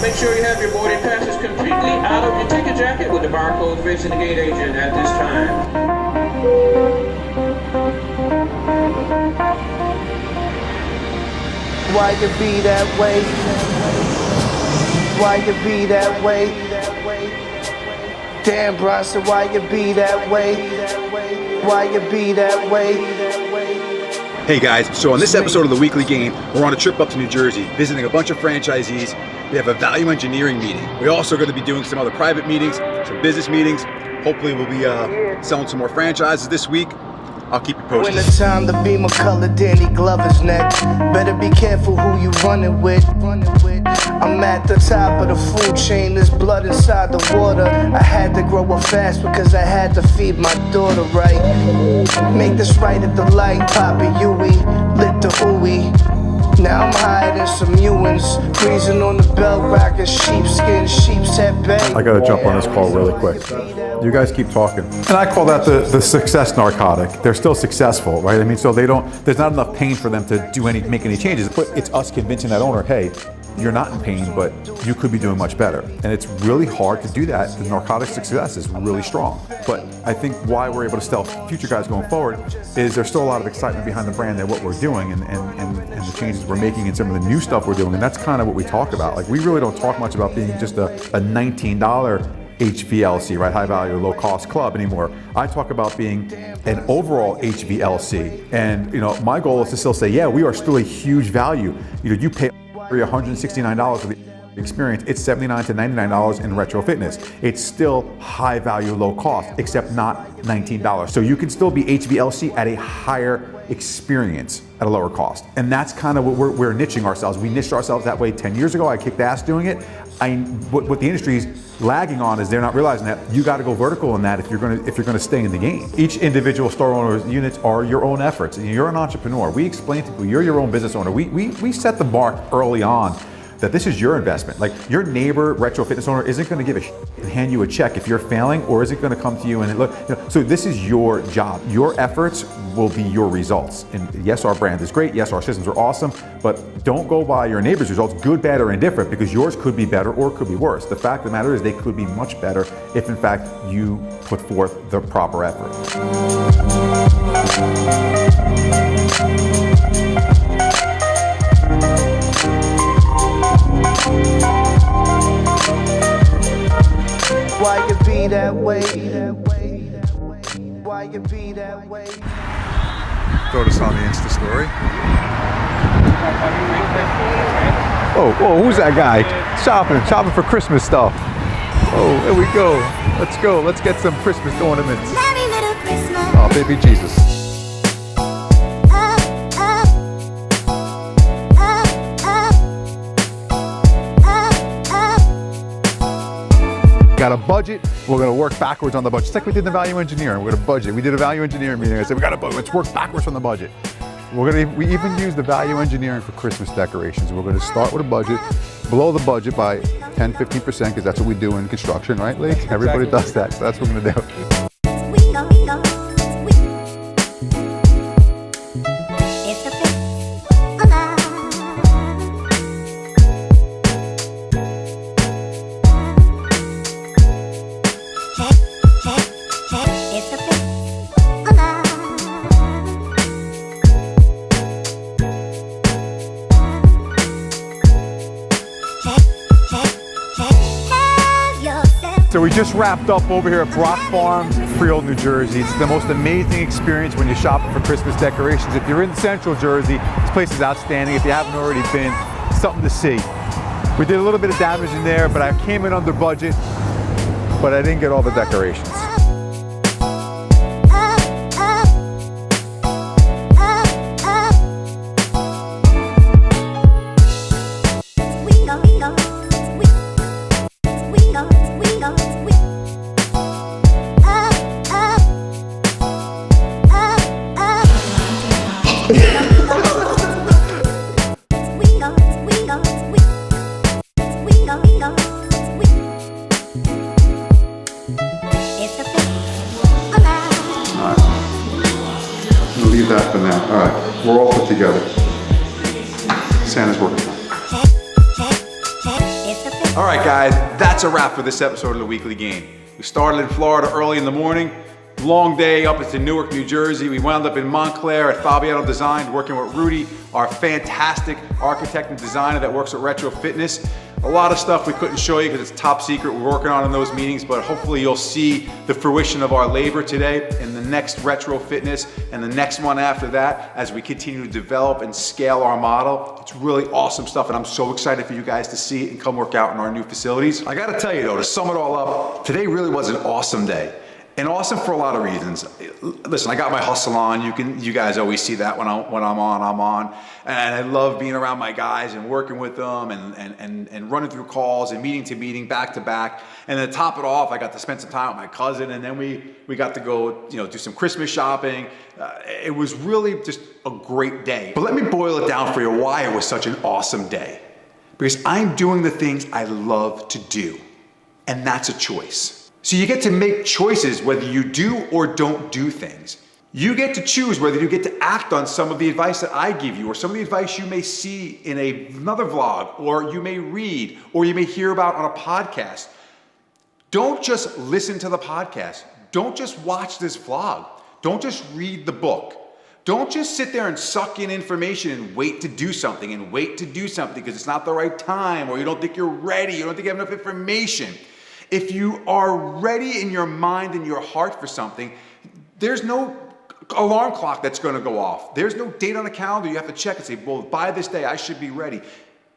Make sure you have your boarding passes completely out of your ticket jacket with the barcode facing the gate agent at this time. Why you be that way? Why you be that way? Damn, Bronson, why you be that way? Why you be that way? Hey guys, so on this episode of The Weekly Game, we're on a trip up to New Jersey, visiting a bunch of franchisees. We have a value engineering meeting. We're also going to be doing some other private meetings, some business meetings. Hopefully we'll be selling some more franchises this week. I'll keep you posted. When it's time to be McCullough, Danny Glover's neck. Better be careful who you running with. I'm at the top of the food chain, there's blood inside the water. I had to grow up fast because I had to feed my daughter right. Make this right at the light, Papa Huey, lit the ooey. Now I'm hiding some Ewins, greasing on the belt, rocking sheepskin, sheep's head bang. I gotta jump on this call really quick. You guys keep talking. And I call that the success narcotic. They're still successful, right? I mean, so there's not enough pain for them to make any changes, but it's us convincing that owner, hey, you're not in pain, but you could be doing much better. And it's really hard to do that. The narcotic success is really strong. But I think why we're able to stealth future guys going forward is there's still a lot of excitement behind the brand and what we're doing and the changes we're making and some of the new stuff we're doing. And that's kind of what we talk about. Like, we really don't talk much about being just a $19 HVLC, right? High value, low cost club anymore. I talk about being an overall HVLC. And my goal is to still say, yeah, we are still a huge value. You pay $169 for the experience. It's $79 to $99 in Retrofitness. It's still high value, low cost, except not $19. So you can still be HVLC at a higher experience at a lower cost. And that's kind of what we're niching ourselves. We niched ourselves that way 10 years ago. I kicked ass doing it. What the industry's lagging on is they're not realizing that you got to go vertical in that if you're going to stay in the game. Each individual store owner's units are your own efforts. You're an entrepreneur. We explain to people you're your own business owner. We set the mark early on that this is your investment. Like, your neighbor Retrofitness owner isn't going to give a shit and hand you a check if you're failing, or is it going to come to you and look. So this is your job. Your efforts will be your results. And yes, our brand is great. Yes, our systems are awesome. But don't go by your neighbor's results, good, bad, or indifferent, because yours could be better or it could be worse. The fact of the matter is they could be much better if, in fact, you put forth the proper effort. Why you be that way? Why you be that way? Throw this on the Insta story. Oh, who's that guy? Shopping for Christmas stuff. Oh, there we go. Let's go. Let's get some Christmas ornaments. Merry little Christmas. Oh, baby Jesus. Got a budget, we're going to work backwards on the budget. Just like we did in the value engineering, we're going to budget. We did a value engineering meeting. I said, we got a budget, let's work backwards from the budget. We even use the value engineering for Christmas decorations. We're going to start with a budget, below the budget by 10, 15%, because that's what we do in construction, right, Lee? Everybody does that, so that's what we're going to do. So we just wrapped up over here at Brock Farms, Freehold, New Jersey. It's the most amazing experience when you're shopping for Christmas decorations. If you're in Central Jersey, this place is outstanding. If you haven't already been, something to see. We did a little bit of damage in there, but I came in under budget, but I didn't get all the decorations. Leave that for now. All right, we're all put together. Santa's working. All right, guys, that's a wrap for this episode of the Weekly Game. We started in Florida early in the morning. Long day up into Newark, New Jersey. We wound up in Montclair at Fabiano Design, working with Rudy, our fantastic architect and designer that works at Retrofitness. A lot of stuff we couldn't show you because it's top secret. We're working on in those meetings, but hopefully you'll see the fruition of our labor today in the next Retrofitness and the next one after that as we continue to develop and scale our model. It's really awesome stuff, and I'm so excited for you guys to see it and come work out in our new facilities. I gotta tell you though, to sum it all up, today really was an awesome day. And awesome for a lot of reasons. Listen, I got my hustle on. You guys always see that when I'm on. And I love being around my guys and working with them and running through calls and meeting to meeting, back to back. And then to top it off, I got to spend some time with my cousin, and then we got to go, do some Christmas shopping. It was really just a great day. But let me boil it down for you why it was such an awesome day. Because I'm doing the things I love to do, and that's a choice. So you get to make choices whether you do or don't do things. You get to choose whether you get to act on some of the advice that I give you, or some of the advice you may see in another vlog, or you may read, or you may hear about on a podcast. Don't just listen to the podcast. Don't just watch this vlog. Don't just read the book. Don't just sit there and suck in information and wait to do something because it's not the right time, or you don't think you're ready, you don't think you have enough information. If you are ready in your mind and your heart for something, there's no alarm clock that's going to go off. There's no date on the calendar you have to check and say, well, by this day I should be ready.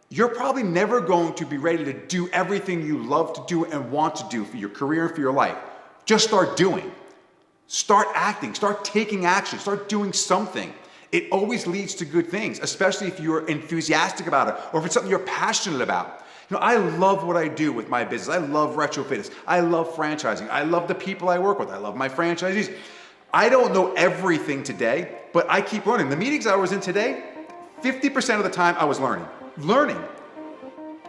You're probably never going to be ready to do everything you love to do and want to do for your career and for your life. Just start doing. Start acting. Start taking action. Start doing something. It always leads to good things, especially if you're enthusiastic about it or if it's something you're passionate about. I love what I do with my business. I love Retrofitness. I love franchising. I love the people I work with. I love my franchisees. I don't know everything today, but I keep learning. The meetings I was in today, 50% of the time I was learning.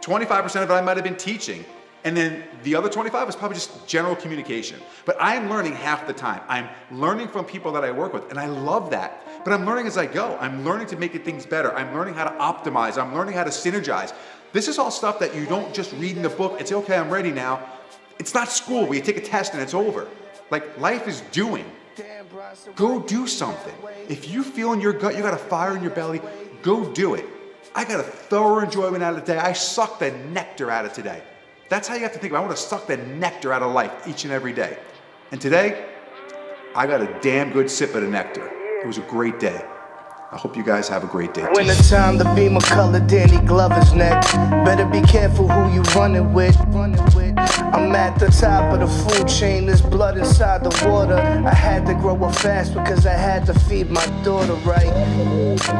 25% of it I might have been teaching. And then the other 25 was probably just general communication. But I'm learning half the time. I'm learning from people that I work with, and I love that. But I'm learning as I go. I'm learning to make things better. I'm learning how to optimize. I'm learning how to synergize. This is all stuff that you don't just read in the book and say, okay, I'm ready now. It's not school where you take a test and it's over. Like, life is doing. Go do something. If you feel in your gut, you got a fire in your belly, go do it. I got a thorough enjoyment out of the day. I sucked the nectar out of today. That's how you have to think about it. I want to suck the nectar out of life each and every day. And today, I got a damn good sip of the nectar. It was a great day. I hope you guys have a great day. When the time to be McCullough, Danny Glover's next. Better be careful who you running with. I'm at the top of the food chain, there's blood inside the water. I had to grow up fast because I had to feed my daughter right.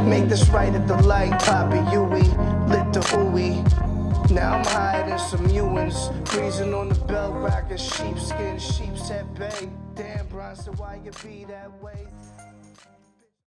Make this right at the light, Papa Yui, lit the ooey. Now I'm higher than some Ewins, breezing on the bell, rocking sheepskin, sheep's head bay. Damn, Bronson, why you be that way?